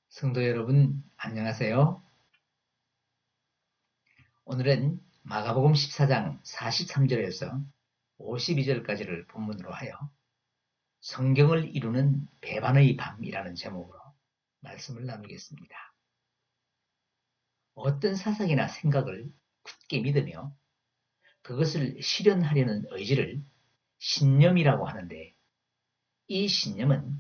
성도 여러분, 안녕하세요. 오늘은 마가복음 14장 43절에서 52절까지를 본문으로 하여 성경을 이루는 배반의 밤이라는 제목으로 말씀을 나누겠습니다. 어떤 사상이나 생각을 굳게 믿으며 그것을 실현하려는 의지를 신념이라고 하는데, 이 신념은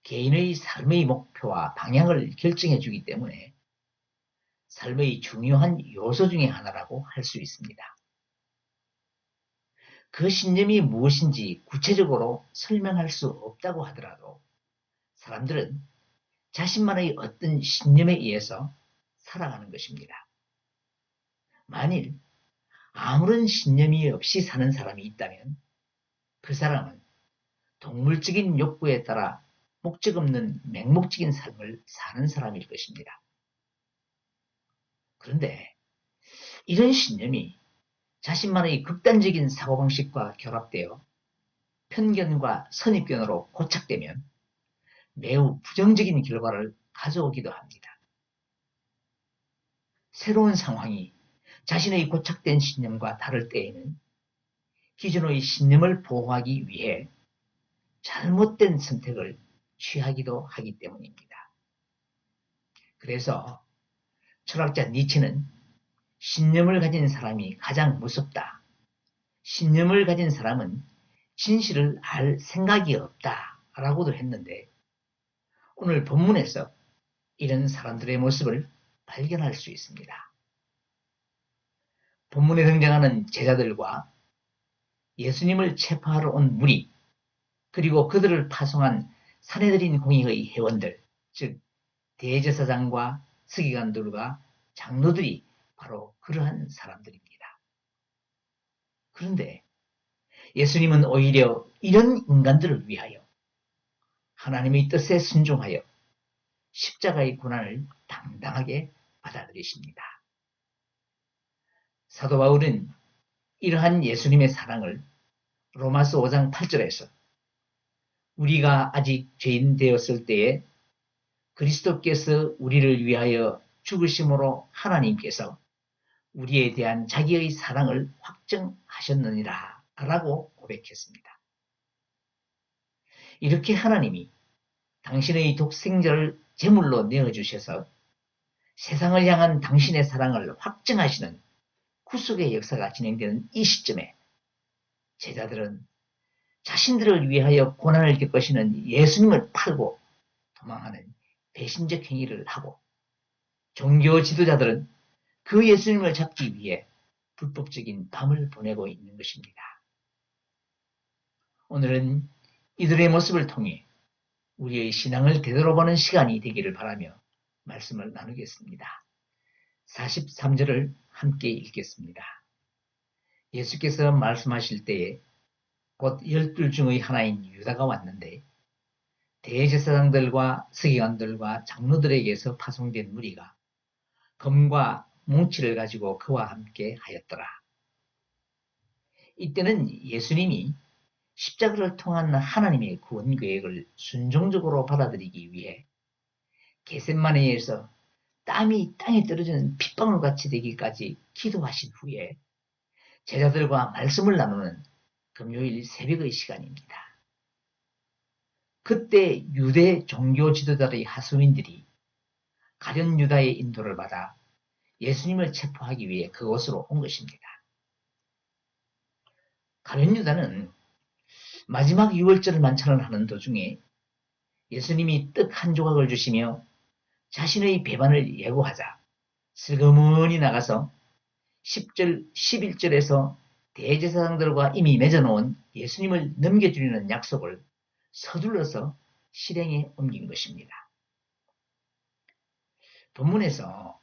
개인의 삶의 목표와 방향을 결정해 주기 때문에 삶의 중요한 요소 중에 하나라고 할 수 있습니다. 그 신념이 무엇인지 구체적으로 설명할 수 없다고 하더라도 사람들은 자신만의 어떤 신념에 의해서 살아가는 것입니다. 만일 아무런 신념이 없이 사는 사람이 있다면 그 사람은 동물적인 욕구에 따라 목적 없는 맹목적인 삶을 사는 사람일 것입니다. 그런데 이런 신념이 자신만의 극단적인 사고방식과 결합되어 편견과 선입견으로 고착되면 매우 부정적인 결과를 가져오기도 합니다. 새로운 상황이 자신의 고착된 신념과 다를 때에는 기존의 신념을 보호하기 위해 잘못된 선택을 취하기도 하기 때문입니다. 그래서 철학자 니체는 신념을 가진 사람이 가장 무섭다. 신념을 가진 사람은 진실을 알 생각이 없다. 라고도 했는데, 오늘 본문에서 이런 사람들의 모습을 발견할 수 있습니다. 본문에 등장하는 제자들과 예수님을 체포하러 온 무리, 그리고 그들을 파송한 사내들인 공의의 회원들, 즉 대제사장과 서기관들과 장로들이 바로 그러한 사람들입니다. 그런데 예수님은 오히려 이런 인간들을 위하여 하나님의 뜻에 순종하여 십자가의 고난을 당당하게 받아들이십니다. 사도 바울은 이러한 예수님의 사랑을 로마서 5장 8절에서 우리가 아직 죄인 되었을 때에 그리스도께서 우리를 위하여 죽으심으로 하나님께서 우리에 대한 자기의 사랑을 확증하셨느니라 라고 고백했습니다. 이렇게 하나님이 당신의 독생자를 제물로 내어주셔서 세상을 향한 당신의 사랑을 확증하시는 구속의 역사가 진행되는 이 시점에 제자들은 자신들을 위하여 고난을 겪으시는 예수님을 팔고 도망하는 배신적 행위를 하고, 종교 지도자들은 그 예수님을 잡기 위해 불법적인 밤을 보내고 있는 것입니다. 오늘은 이들의 모습을 통해 우리의 신앙을 되돌아보는 시간이 되기를 바라며 말씀을 나누겠습니다. 43절을 함께 읽겠습니다. 예수께서 말씀하실 때에 곧 12 중의 하나인 유다가 왔는데, 대제사장들과 서기관들과 장로들에게서 파송된 무리가 검과 뭉치를 가지고 그와 함께 하였더라. 이때는 예수님이 십자가를 통한 하나님의 구원 계획을 순종적으로 받아들이기 위해 겟세마네에서 땀이 땅에 떨어지는 핏방울같이 되기까지 기도하신 후에 제자들과 말씀을 나누는 금요일 새벽의 시간입니다. 그때 유대 종교 지도자의 하수인들이 가룟 유다의 인도를 받아 예수님을 체포하기 위해 그곳으로 온 것입니다. 가룟 유다는 마지막 유월절 만찬을 하는 도중에 예수님이 떡 한 조각을 주시며 자신의 배반을 예고하자 슬그머니 나가서 10절, 11절에서 대제사장들과 이미 맺어놓은 예수님을 넘겨주려는 약속을 서둘러서 실행에 옮긴 것입니다. 본문에서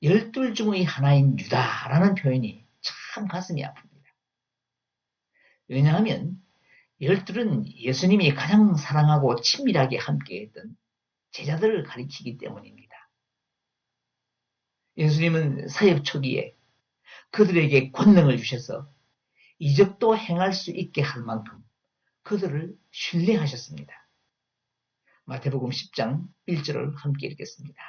12 중의 하나인 유다라는 표현이 참 가슴이 아픕니다. 왜냐하면 12은 예수님이 가장 사랑하고 친밀하게 함께했던 제자들을 가리키기 때문입니다. 예수님은 사역 초기에 그들에게 권능을 주셔서 이적도 행할 수 있게 할 만큼 그들을 신뢰하셨습니다. 마태복음 10장 1절을 함께 읽겠습니다.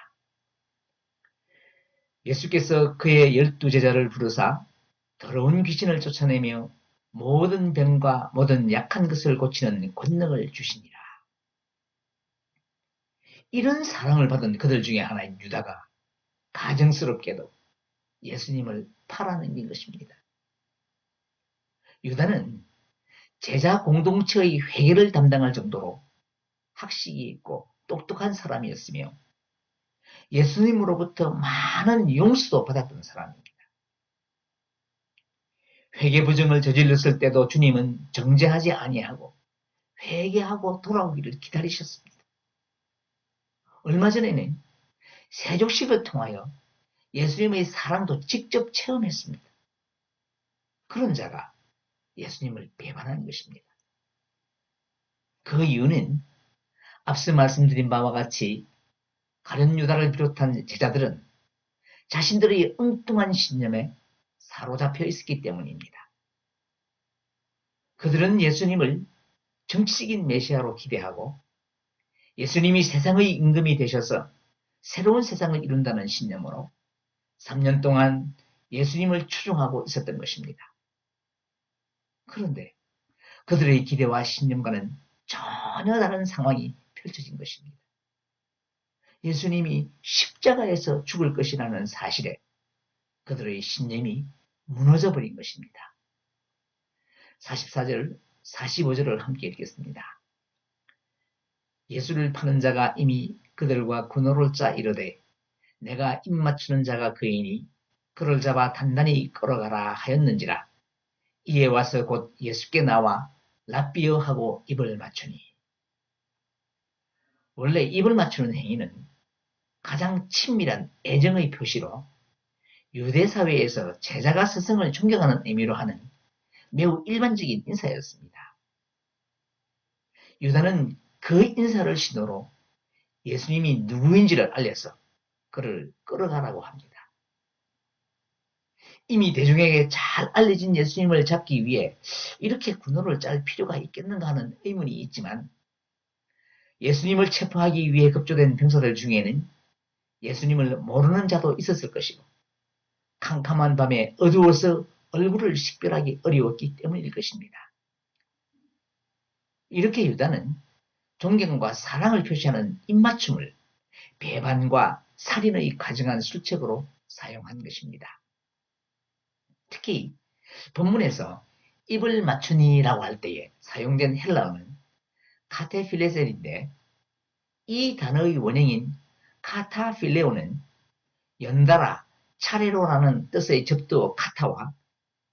예수께서 그의 12제자를 부르사 더러운 귀신을 쫓아내며 모든 병과 모든 약한 것을 고치는 권능을 주시니라. 이런 사랑을 받은 그들 중에 하나인 유다가 가정스럽게도 예수님을 팔아넘긴 것입니다. 유다는 제자 공동체의 회개를 담당할 정도로 학식이 있고 똑똑한 사람이었으며 예수님으로부터 많은 용서도 받았던 사람입니다. 회개 부정을 저질렀을 때도 주님은 정죄하지 아니하고 회개하고 돌아오기를 기다리셨습니다. 얼마 전에는 세족식을 통하여 예수님의 사랑도 직접 체험했습니다. 그런 자가 예수님을 배반한 것입니다. 그 이유는 앞서 말씀드린 바와 같이 가룟 유다를 비롯한 제자들은 자신들의 엉뚱한 신념에 사로잡혀 있었기 때문입니다. 그들은 예수님을 정치적인 메시아로 기대하고 예수님이 세상의 임금이 되셔서 새로운 세상을 이룬다는 신념으로 3년 동안 예수님을 추종하고 있었던 것입니다. 그런데 그들의 기대와 신념과는 전혀 다른 상황이 펼쳐진 것입니다. 예수님이 십자가에서 죽을 것이라는 사실에 그들의 신념이 무너져 버린 것입니다. 44절, 45절을 함께 읽겠습니다. 예수를 파는 자가 이미 그들과 군호를 짜 이르되 내가 입 맞추는 자가 그이니 그를 잡아 단단히 끌어가라 하였는지라. 이에 와서 곧 예수께 나와 랍비어 하고 입을 맞추니. 원래 입을 맞추는 행위는 가장 친밀한 애정의 표시로 유대 사회에서 제자가 스승을 존경하는 의미로 하는 매우 일반적인 인사였습니다. 유다는 그 인사를 신호로 예수님이 누구인지를 알려서 그를 끌어가라고 합니다. 이미 대중에게 잘 알려진 예수님을 잡기 위해 이렇게 군호를 짤 필요가 있겠는가 하는 의문이 있지만 예수님을 체포하기 위해 급조된 병사들 중에는 예수님을 모르는 자도 있었을 것이고 캄캄한 밤에 어두워서 얼굴을 식별하기 어려웠기 때문일 것입니다. 이렇게 유다는 존경과 사랑을 표시하는 입맞춤을 배반과 살인의 가증한 수책으로 사용한 것입니다. 특히 본문에서 입을 맞추니라고 할 때에 사용된 헬라어는 카테필레셀인데 이 단어의 원형인 카타필레오는 연달아 차례로라는 뜻의 접두어 카타와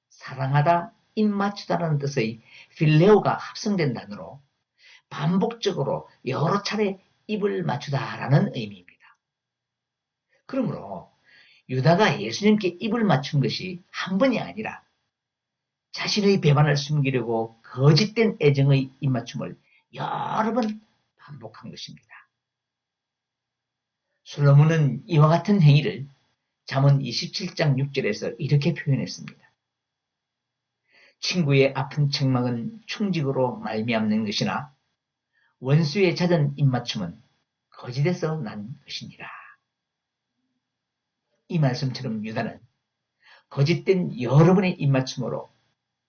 사랑하다, 입맞추다라는 뜻의 필레오가 합성된 단어로 반복적으로 여러 차례 입을 맞추다라는 의미입니다. 그러므로 유다가 예수님께 입을 맞춘 것이 한 번이 아니라 자신의 배반을 숨기려고 거짓된 애정의 입맞춤을 여러 번 반복한 것입니다. 솔로몬은 이와 같은 행위를 잠언 27장 6절에서 이렇게 표현했습니다. 친구의 아픈 책망은 충직으로 말미암는 것이나 원수의 잦은 입맞춤은 거짓에서 난 것이니라. 이 말씀처럼 유다는 거짓된 여러 번의 입맞춤으로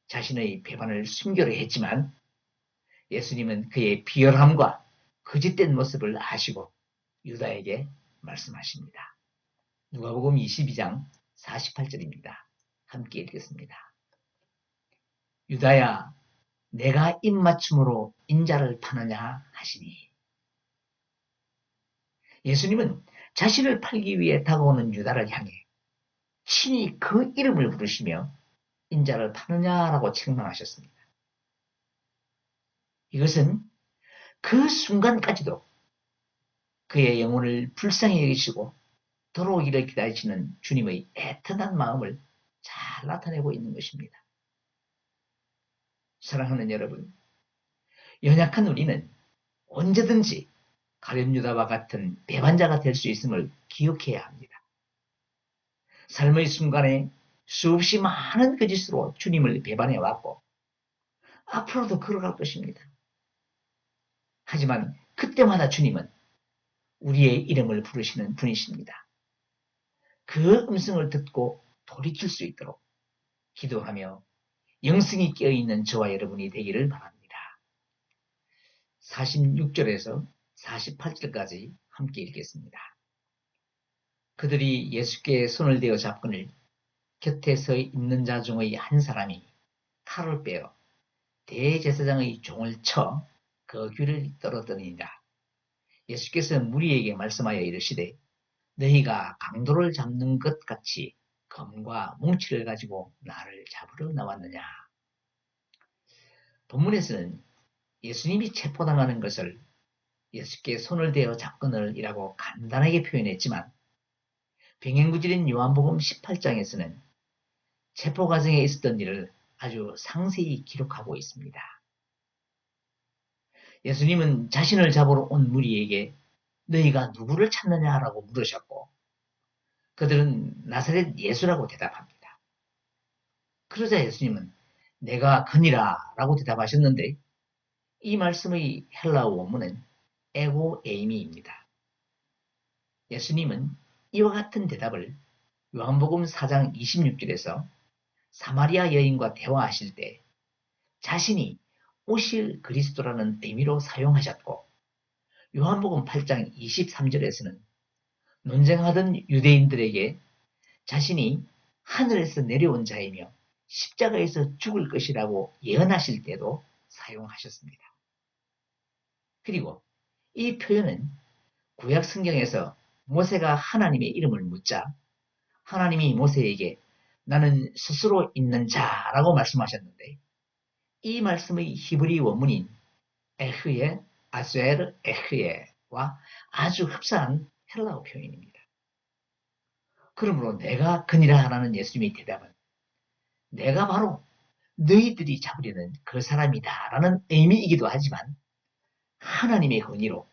자신의 배반을 숨기려 했지만 예수님은 그의 비열함과 거짓된 모습을 아시고 유다에게 말씀하십니다. 누가복음 22장 48절입니다. 함께 읽겠습니다. 유다야, 내가 입맞춤으로 인자를 파느냐 하시니. 예수님은 자신을 팔기 위해 다가오는 유다를 향해 친히 그 이름을 부르시며 인자를 파느냐라고 책망하셨습니다. 이것은 그 순간까지도 그의 영혼을 불쌍히 여기시고 돌아오기를 기다리시는 주님의 애틋한 마음을 잘 나타내고 있는 것입니다. 사랑하는 여러분, 연약한 우리는 언제든지 가룟 유다와 같은 배반자가 될 수 있음을 기억해야 합니다. 삶의 순간에 수없이 많은 거짓으로 주님을 배반해 왔고 앞으로도 걸어갈 것입니다. 하지만 그때마다 주님은 우리의 이름을 부르시는 분이십니다. 그 음성을 듣고 돌이킬 수 있도록 기도하며 영성이 깨어있는 저와 여러분이 되기를 바랍니다. 46절에서 48절까지 함께 읽겠습니다. 그들이 예수께 손을 대어 잡거늘 곁에 서 있는 자 중의 한 사람이 칼을 빼어 대제사장의 종을 쳐 그 귀를 떨어뜨리니라. 예수께서 무리에게 말씀하여 이르시되 너희가 강도를 잡는 것 같이 검과 뭉치를 가지고 나를 잡으러 나왔느냐. 본문에서는 예수님이 체포당하는 것을 예수께 손을 대어 잡거늘이라고 간단하게 표현했지만 병행구질인 요한복음 18장에서는 체포 과정에 있었던 일을 아주 상세히 기록하고 있습니다. 예수님은 자신을 잡으러 온 무리에게 너희가 누구를 찾느냐라고 물으셨고 그들은 나사렛 예수라고 대답합니다. 그러자 예수님은 내가 그니라 라고 대답하셨는데 이 말씀의 헬라어 원문은 에고 에이미입니다. 예수님은 이와 같은 대답을 요한복음 4장 26절에서 사마리아 여인과 대화하실 때 자신이 오실 그리스도라는 의미로 사용하셨고 요한복음 8장 23절에서는 논쟁하던 유대인들에게 자신이 하늘에서 내려온 자이며 십자가에서 죽을 것이라고 예언하실 때도 사용하셨습니다. 그리고 이 표현은 구약 성경에서 모세가 하나님의 이름을 묻자 하나님이 모세에게 나는 스스로 있는 자라고 말씀하셨는데 이 말씀의 히브리 원문인 에흐예, 아스에르 에흐예와 아주 흡사한 헬라어 표현입니다. 그러므로 내가 그니라 하라는 예수님의 대답은 내가 바로 너희들이 잡으려는 그 사람이다 라는 의미이기도 하지만 하나님의 권위로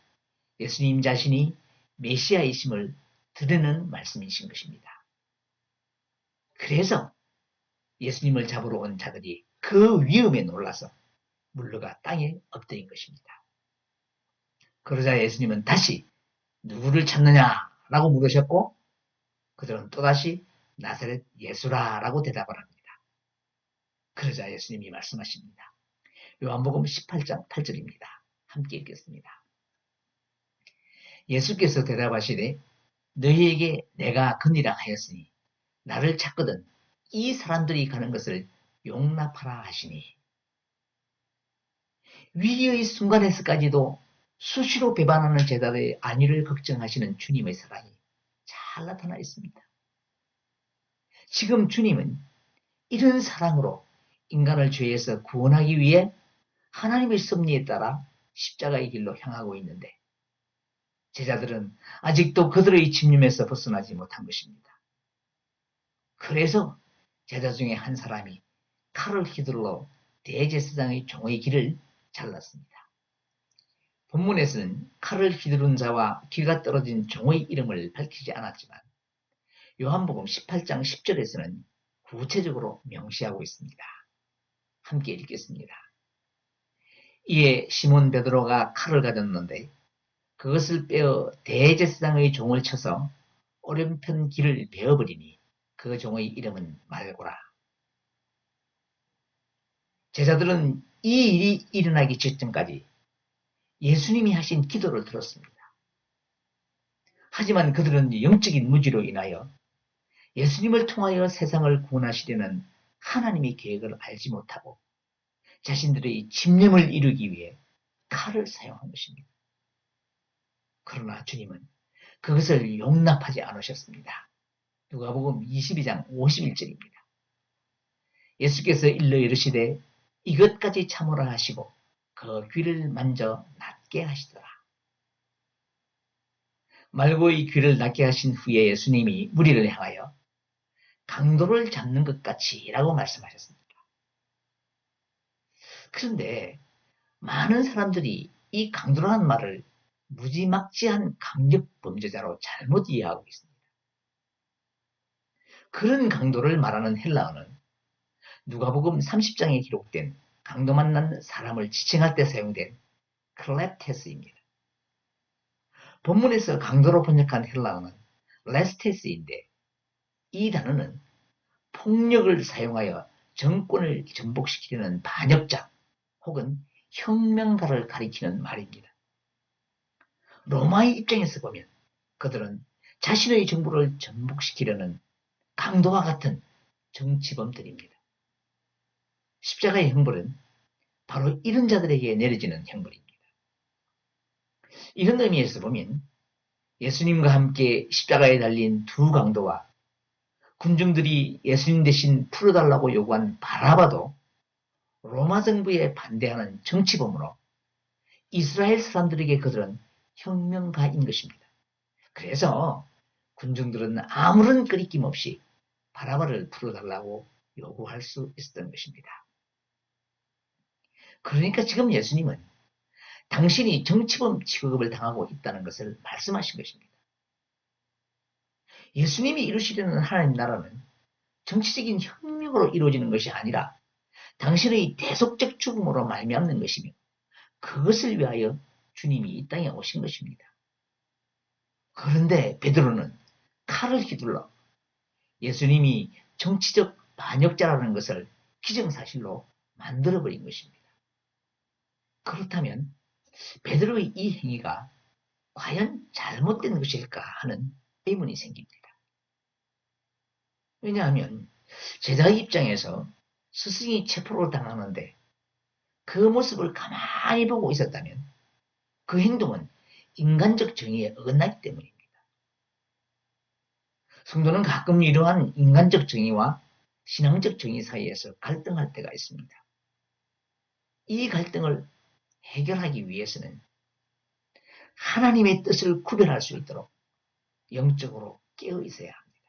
예수님 자신이 메시아이심을 드러내는 말씀이신 것입니다. 그래서 예수님을 잡으러 온 자들이 그 위험에 놀라서 물러가 땅에 엎드린 것입니다. 그러자 예수님은 다시 누구를 찾느냐라고 물으셨고 그들은 또다시 나사렛 예수라라고 대답을 합니다. 그러자 예수님이 말씀하십니다. 요한복음 18장 8절입니다. 함께 읽겠습니다. 예수께서 대답하시되 너희에게 내가 그니라 하였으니 나를 찾거든 이 사람들이 가는 것을 용납하라 하시니 위기의 순간에서까지도 수시로 배반하는 제자들의 안위를 걱정하시는 주님의 사랑이 잘 나타나 있습니다. 지금 주님은 이런 사랑으로 인간을 죄에서 구원하기 위해 하나님의 섭리에 따라 십자가의 길로 향하고 있는데 제자들은 아직도 그들의 집념에서 벗어나지 못한 것입니다. 그래서 제자 중에 한 사람이 칼을 휘둘러 대제사장의 종의 길을 잘랐습니다. 본문에서는 칼을 휘두른 자와 귀가 떨어진 종의 이름을 밝히지 않았지만 요한복음 18장 10절에서는 구체적으로 명시하고 있습니다. 함께 읽겠습니다. 이에 시몬 베드로가 칼을 가졌는데 그것을 빼어 대제사장의 종을 쳐서 오른편 길을 베어버리니 그 종의 이름은 말고라. 제자들은 이 일이 일어나기 직전까지 예수님이 하신 기도를 들었습니다. 하지만 그들은 영적인 무지로 인하여 예수님을 통하여 세상을 구원하시려는 하나님의 계획을 알지 못하고 자신들의 집념을 이루기 위해 칼을 사용한 것입니다. 그러나 주님은 그것을 용납하지 않으셨습니다. 누가복음 22장 51절입니다. 예수께서 일러 이르시되 이것까지 참으라 하시고 그 귀를 만져 낫게 하시더라. 말고의 귀를 낫게 하신 후에 예수님이 무리를 향하여 강도를 잡는 것 같이라고 말씀하셨습니다. 그런데 많은 사람들이 이 강도라는 말을 무지막지한 강력 범죄자로 잘못 이해하고 있습니다. 그런 강도를 말하는 헬라어는 누가복음 30장에 기록된 강도 만난 사람을 지칭할 때 사용된 클레테스입니다. 본문에서 강도로 번역한 헬라어는 레스테스인데 이 단어는 폭력을 사용하여 정권을 전복시키려는 반역자 혹은 혁명가를 가리키는 말입니다. 로마의 입장에서 보면 그들은 자신의 정부를 전복시키려는 강도와 같은 정치범들입니다. 십자가의 형벌은 바로 이런 자들에게 내려지는 형벌입니다. 이런 의미에서 보면 예수님과 함께 십자가에 달린 두 강도와 군중들이 예수님 대신 풀어달라고 요구한 바라바도 로마 정부에 반대하는 정치범으로 이스라엘 사람들에게 그들은 혁명가인 것입니다. 그래서 군중들은 아무런 끄리낌 없이 바라바를 풀어달라고 요구할 수 있었던 것입니다. 그러니까 지금 예수님은 당신이 정치범 취급을 당하고 있다는 것을 말씀하신 것입니다. 예수님이 이루시려는 하나님 나라는 정치적인 혁명으로 이루어지는 것이 아니라 당신의 대속적 죽음으로 말미암는 것이며 그것을 위하여 주님이 이 땅에 오신 것입니다. 그런데 베드로는 칼을 휘둘러 예수님이 정치적 반역자라는 것을 기정사실로 만들어버린 것입니다. 그렇다면 베드로의 이 행위가 과연 잘못된 것일까 하는 의문이 생깁니다. 왜냐하면 제자의 입장에서 스승이 체포를 당하는데 그 모습을 가만히 보고 있었다면 그 행동은 인간적 정의에 어긋나기 때문입니다. 성도는 가끔 이러한 인간적 정의와 신앙적 정의 사이에서 갈등할 때가 있습니다. 이 갈등을 해결하기 위해서는 하나님의 뜻을 구별할 수 있도록 영적으로 깨어 있어야 합니다.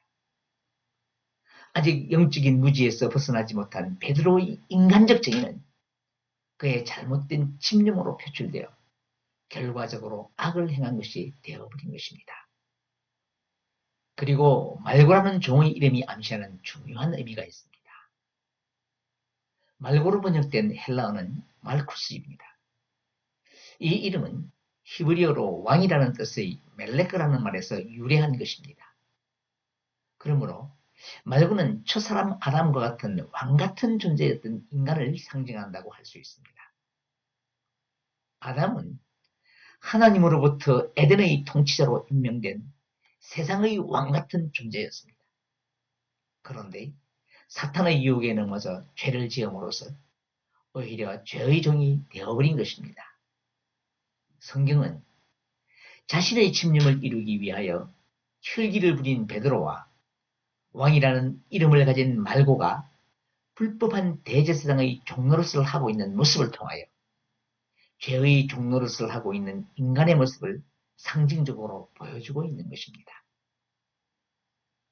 아직 영적인 무지에서 벗어나지 못한 베드로의 인간적 정의는 그의 잘못된 집념으로 표출되어 결과적으로 악을 행한 것이 되어버린 것입니다. 그리고 말고라는 종의 이름이 암시하는 중요한 의미가 있습니다. 말고로 번역된 헬라어는 말쿠스입니다. 이 이름은 히브리어로 왕이라는 뜻의 멜레크라는 말에서 유래한 것입니다. 그러므로 말고는 첫사람 아담과 같은 왕 같은 존재였던 인간을 상징한다고 할 수 있습니다. 아담은 하나님으로부터 에덴의 통치자로 임명된 세상의 왕 같은 존재였습니다. 그런데 사탄의 유혹에 넘어져 죄를 지음으로써 오히려 죄의 종이 되어버린 것입니다. 성경은 자신의 집념을 이루기 위하여 혈기를 부린 베드로와 왕이라는 이름을 가진 말고가 불법한 대제사장의 종노릇을 하고 있는 모습을 통하여 죄의 종노릇을 하고 있는 인간의 모습을 상징적으로 보여주고 있는 것입니다.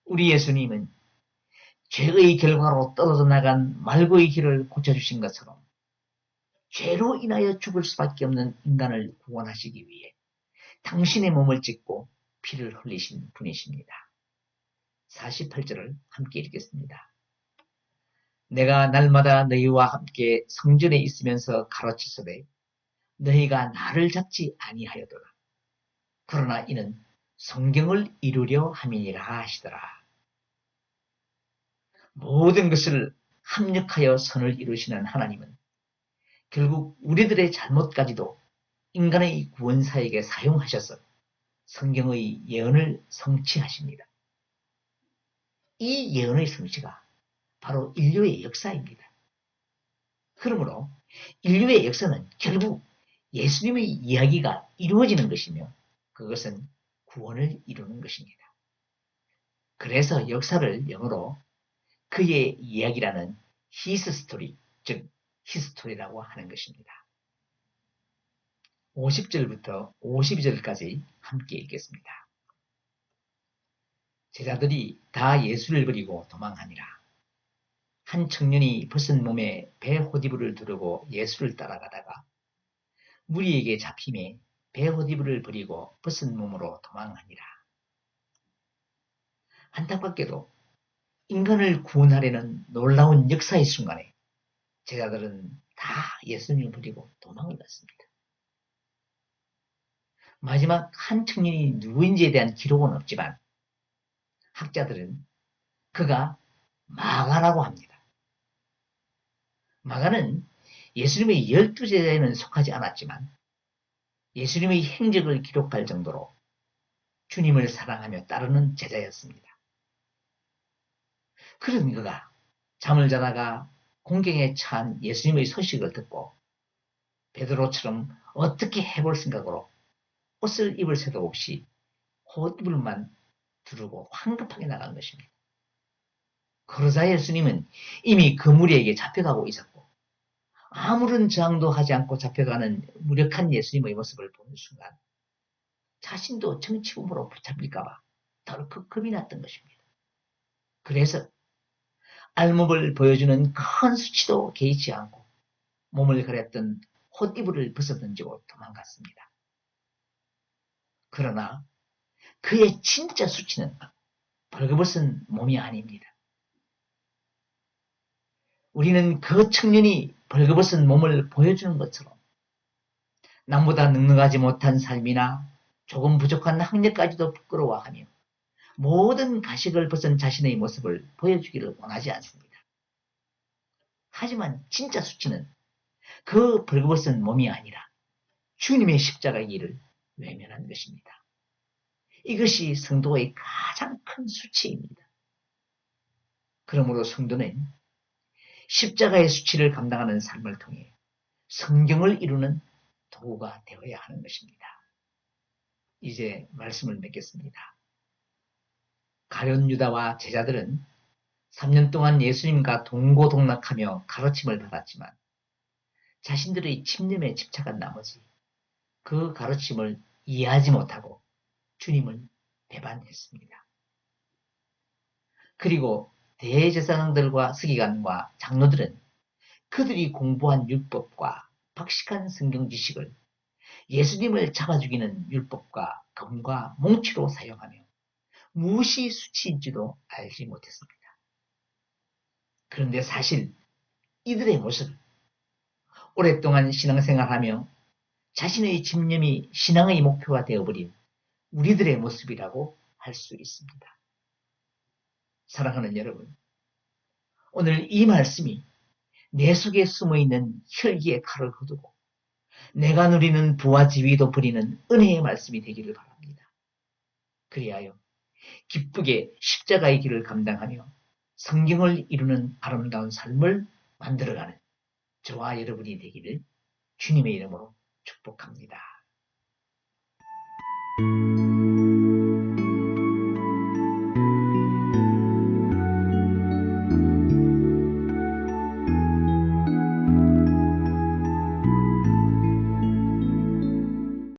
우리 예수님은 죄의 결과로 떨어져 나간 말고의 길을 고쳐주신 것처럼 죄로 인하여 죽을 수밖에 없는 인간을 구원하시기 위해 당신의 몸을 찢고 피를 흘리신 분이십니다. 48절을 함께 읽겠습니다. 내가 날마다 너희와 함께 성전에 있으면서 가르치소되 너희가 나를 잡지 아니하여도라. 그러나 이는 성경을 이루려 함이니라 하시더라. 모든 것을 합력하여 선을 이루시는 하나님은 결국 우리들의 잘못까지도 인간의 구원사에게 사용하셔서 성경의 예언을 성취하십니다. 이 예언의 성취가 바로 인류의 역사입니다. 그러므로 인류의 역사는 결국 예수님의 이야기가 이루어지는 것이며 그것은 구원을 이루는 것입니다. 그래서 역사를 영어로 그의 이야기라는 his story, 즉 히스토리라고 하는 것입니다. 50절부터 52절까지 함께 읽겠습니다. 제자들이 다 예수를 버리고 도망하니라. 한 청년이 벗은 몸에 배 호디부를 두르고 예수를 따라가다가 무리에게 잡힘에 배 호디부를 버리고 벗은 몸으로 도망하니라. 안타깝게도 인간을 구원하려는 놀라운 역사의 순간에 제자들은 다 예수님을 버리고 도망을 갔습니다. 마지막 한 청년이 누구인지에 대한 기록은 없지만 학자들은 그가 마가라고 합니다. 마가는 예수님의 12제자에는 속하지 않았지만 예수님의 행적을 기록할 정도로 주님을 사랑하며 따르는 제자였습니다. 그런 그가 잠을 자다가 공경에 처한 예수님의 소식을 듣고 베드로처럼 어떻게 해볼 생각으로 옷을 입을 새도 없이 헛이불만 두르고 황급하게 나간 것입니다. 그러자 예수님은 이미 그 무리에게 잡혀가고 있었고 아무런 저항도 하지 않고 잡혀가는 무력한 예수님의 모습을 보는 순간 자신도 정치범으로 붙잡힐까봐 덜컥 겁이 났던 것입니다. 그래서 알몸을 보여주는 큰 수치도 개의치 않고 몸을 가렸던 헛이불을 벗어던지고 도망갔습니다. 그러나 그의 진짜 수치는 벌거벗은 몸이 아닙니다. 우리는 그 청년이 벌거벗은 몸을 보여주는 것처럼 남보다 넉넉하지 못한 삶이나 조금 부족한 학력까지도 부끄러워하며 모든 가식을 벗은 자신의 모습을 보여주기를 원하지 않습니다. 하지만 진짜 수치는 그 벌거벗은 몸이 아니라 주님의 십자가의 일을 외면한 것입니다. 이것이 성도의 가장 큰 수치입니다. 그러므로 성도는 십자가의 수치를 감당하는 삶을 통해 성경을 이루는 도구가 되어야 하는 것입니다. 이제 말씀을 맺겠습니다. 가룟 유다와 제자들은 3년 동안 예수님과 동고동락하며 가르침을 받았지만 자신들의 집념에 집착한 나머지 그 가르침을 이해하지 못하고 주님을 배반했습니다. 그리고 대제사장들과 서기관과 장로들은 그들이 공부한 율법과 박식한 성경 지식을 예수님을 잡아 죽이는 율법과 검과 몽치로 사용하며 무엇이 수치인지도 알지 못했습니다. 그런데 사실 이들의 모습은 오랫동안 신앙생활하며 자신의 집념이 신앙의 목표가 되어버린 우리들의 모습이라고 할 수 있습니다. 사랑하는 여러분, 오늘 이 말씀이 내 속에 숨어있는 혈기의 칼을 거두고 내가 누리는 부와 지위도 버리는 은혜의 말씀이 되기를 바랍니다. 그리하여 기쁘게 십자가의 길을 감당하며 성경을 이루는 아름다운 삶을 만들어가는 저와 여러분이 되기를 주님의 이름으로 축복합니다.